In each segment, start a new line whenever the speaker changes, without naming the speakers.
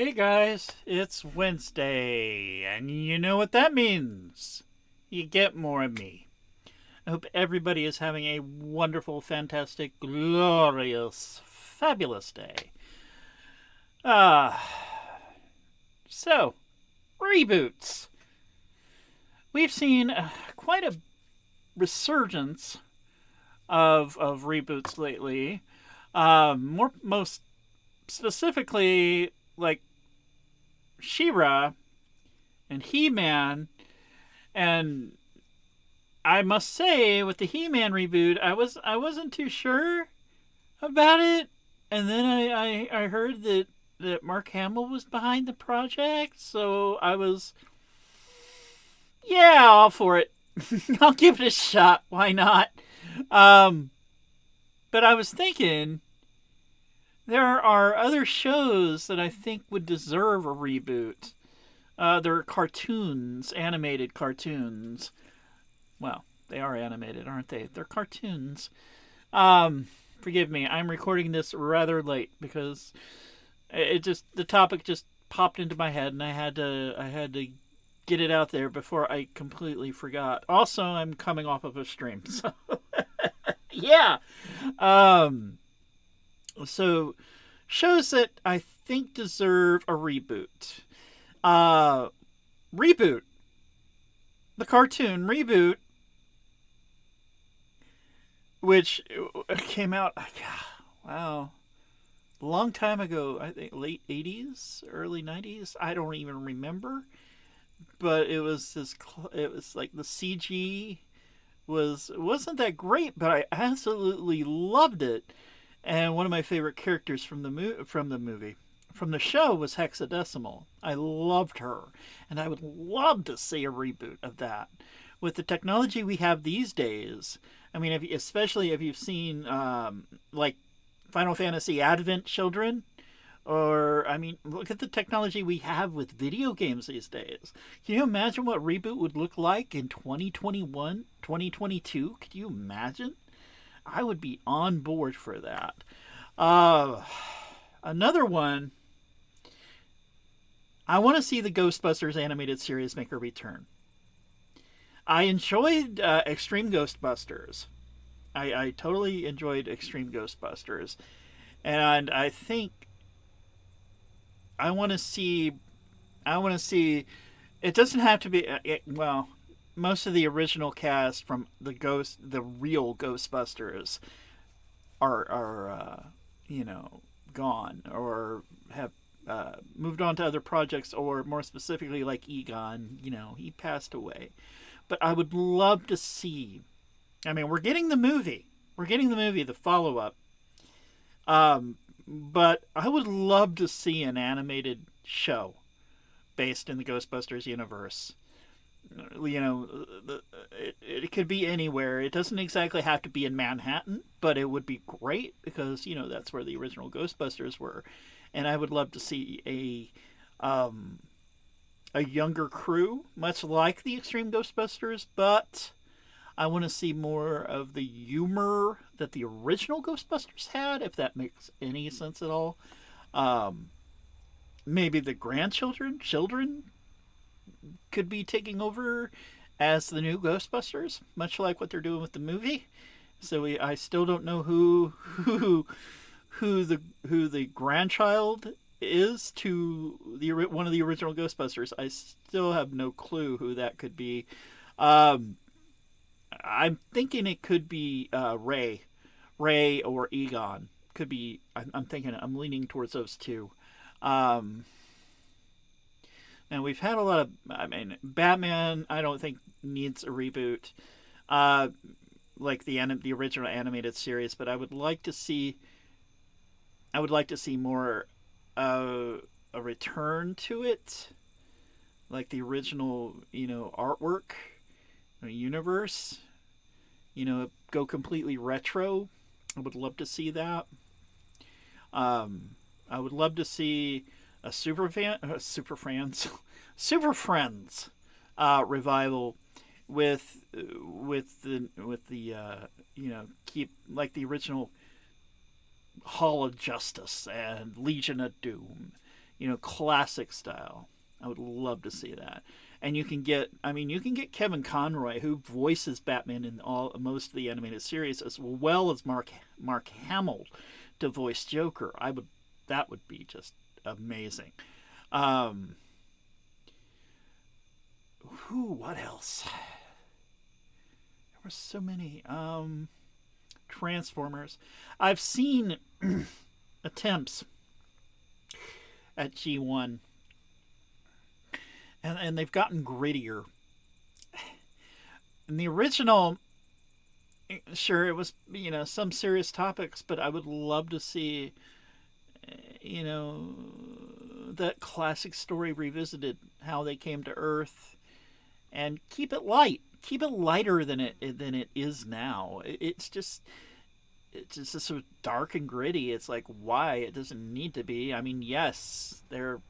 Hey guys, it's Wednesday, and you know what that means. You get more of me. I hope everybody is having a wonderful, fantastic, glorious, fabulous day. Ah, so, reboots. We've seen quite a resurgence of reboots lately. Most specifically, like She-Ra and He-Man, and I must say, with the He-Man reboot, I wasn't too sure about it, and then I heard that Mark Hamill was behind the project, so I was all for it. I'll give it a shot. Why not? Um, but I was thinking there are other shows that I think would deserve a reboot. They're cartoons, animated cartoons. Well, they are animated, aren't they? They're cartoons. Um, Forgive me. I'm recording this rather late because the topic just popped into my head and I had to get it out there before I completely forgot. Also, I'm coming off of a stream. So, yeah. Um so shows that I think deserve a reboot. Uh Reboot. The cartoon Reboot, which came out, wow, a long time ago. I think late 80s, early 90s. I don't even remember, but it was like the CG wasn't that great, but I absolutely loved it. And one of my favorite characters from from the show was Hexadecimal. I loved her, and I would love to see a reboot of that. With the technology we have these days, I mean, especially if you've seen like Final Fantasy Advent Children, or I mean, look at the technology we have with video games these days. Can you imagine what reboot would look like in 2021, 2022? Could you imagine? I would be on board for that. Uh, Another one, I want to see the Ghostbusters animated series make a return. I enjoyed Extreme Ghostbusters. I totally enjoyed Extreme Ghostbusters. And I think I want to see. I want to see. It doesn't have to be. Well, most of the original cast from the real Ghostbusters are gone or have moved on to other projects, or more specifically, like Egon. He passed away. But I would love to see. I mean, we're getting the movie. We're getting the movie, the follow up. But I would love to see an animated show based in the Ghostbusters universe. It could be anywhere. It doesn't exactly have to be in Manhattan, but it would be great because that's where the original Ghostbusters were, and I would love to see a younger crew, much like the Extreme Ghostbusters, but I want to see more of the humor that the original Ghostbusters had, if that makes any sense at all. Um, Maybe the children could be taking over as the new Ghostbusters, much like what they're doing with the movie. So I still don't know who the grandchild is to the one of the original Ghostbusters. I still have no clue who that could be. Um, I'm thinking it could be Ray or Egon. Could be. I'm thinking. I'm leaning towards those two. Um, and we've had a lot of. I mean, Batman. I don't think needs a reboot. Uh, like the original animated series, but I would like to see. I would like to see more. A return to it, like the original, artwork, universe. Go completely retro. I would love to see that. I would love to see a Super Friends revival with the keep like the original Hall of Justice and Legion of Doom. classic style. I would love to see that. And you can get Kevin Conroy, who voices Batman in most of the animated series, as well as Mark Hamill to voice Joker. That would be just amazing. Um, what else? There were so many. Transformers. I've seen attempts at G1, and they've gotten grittier. In the original, sure, it was some serious topics, but I would love to see you know that classic story revisited, how they came to Earth, and keep it lighter than it is now. It's just so dark and gritty. It's like, why? It doesn't need to be. I mean, yes, they're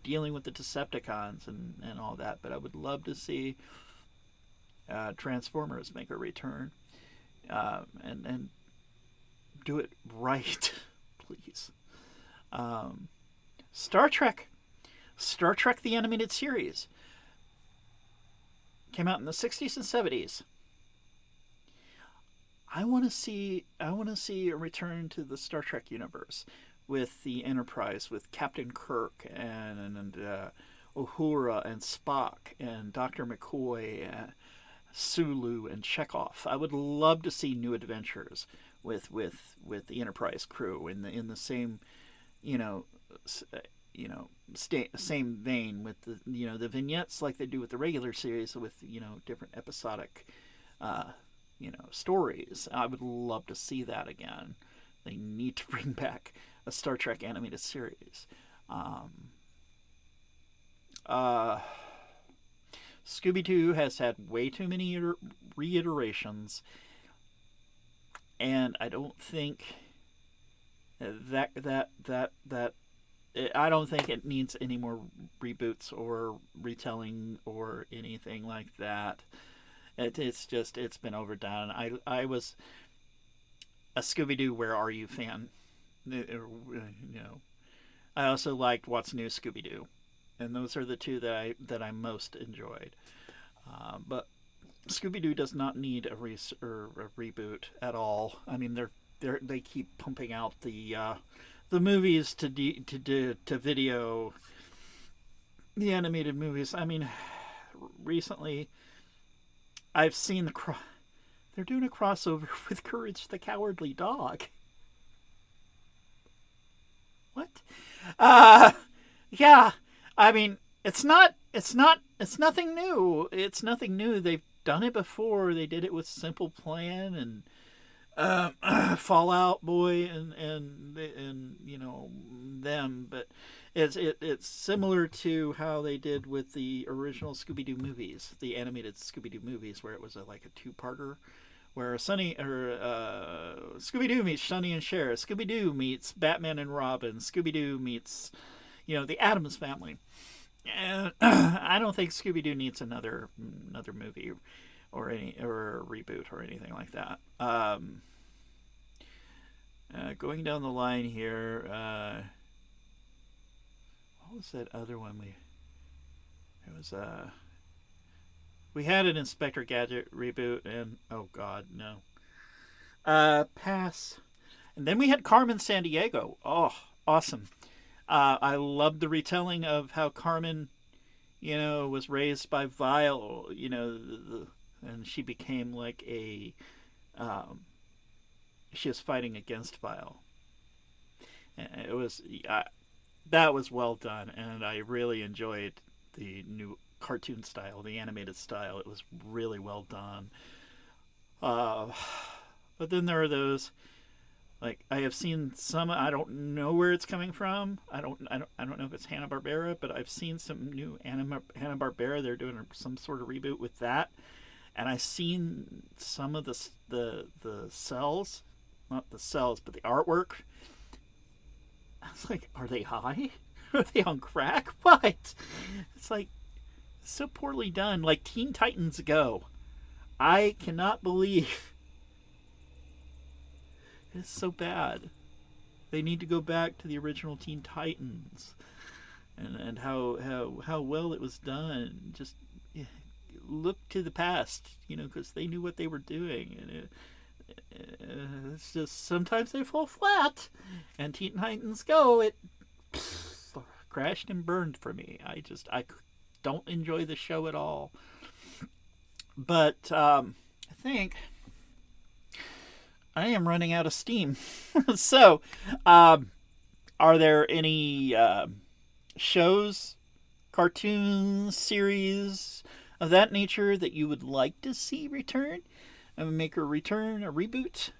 dealing with the Decepticons and all that, but I would love to see Transformers make a return, and do it right, please. Um, Star Trek, Star Trek the animated series came out in the 60s and 70s. I want to see a return to the Star Trek universe with the Enterprise, with Captain Kirk and Uhura and Spock and Dr. McCoy, Sulu and Chekhov. I would love to see new adventures with the Enterprise crew in the same you know same vein with the vignettes like they do with the regular series with different episodic stories. I would love to see that again. They need to bring back a Star Trek animated series. Um, uh, Scooby-Doo has had way too many reiterations, and I don't think that I don't think it needs any more reboots or retelling or anything like that. It's been overdone. I was a Scooby Doo Where Are You fan. I also liked What's New Scooby Doo, and those are the two that I most enjoyed. But Scooby Doo does not need a reboot at all. I mean, they keep pumping out the movies to video, the animated movies. I mean, recently I've seen they're doing a crossover with Courage the Cowardly Dog. What? Uh yeah. I mean, it's nothing new. It's nothing new. They've done it before. They did it with Simple Plan and Fallout Boy and them, but it's similar to how they did with the original Scooby Doo movies, the animated Scooby Doo movies, where it was like a two-parter, where Scooby Doo meets Sonny and Cher, Scooby Doo meets Batman and Robin, Scooby Doo meets the Addams Family, and I don't think Scooby Doo needs another movie or a reboot or anything like that. Going down the line here, what was that other one we had an Inspector Gadget reboot, and oh god, no. Pass. And then we had Carmen Sandiego. Oh, awesome. I loved the retelling of how Carmen, was raised by Vile, and she became like she was fighting against Vile. And that was well done, and I really enjoyed the new cartoon style, the animated style. It was really well done. But then there are those, like, I have seen some. I don't know where it's coming from. I don't know if it's Hanna-Barbera, but I've seen some new Hanna-Barbera. They're doing some sort of reboot with that, and I've seen some of the cells, not the cells, but the artwork. I was like, are they high? Are they on crack? What? It's like so poorly done. Like Teen Titans Go. I cannot believe it's so bad. They need to go back to the original Teen Titans. and how well it was done. Just look to the past, because they knew what they were doing, and it's just sometimes they fall flat, and Teen Titans Go, it crashed and burned for me. I don't enjoy the show at all. But I think I am running out of steam. So, are there any shows, cartoons, series of that nature that you would like to see return? Make a return, a reboot?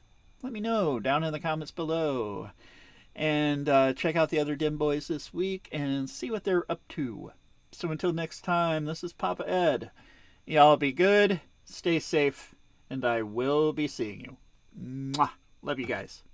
Let me know down in the comments below. And check out the other Dim Boys this week and see what they're up to. So until next time, this is Papa Ed. Y'all be good, stay safe, and I will be seeing you. Mwah. Love you guys.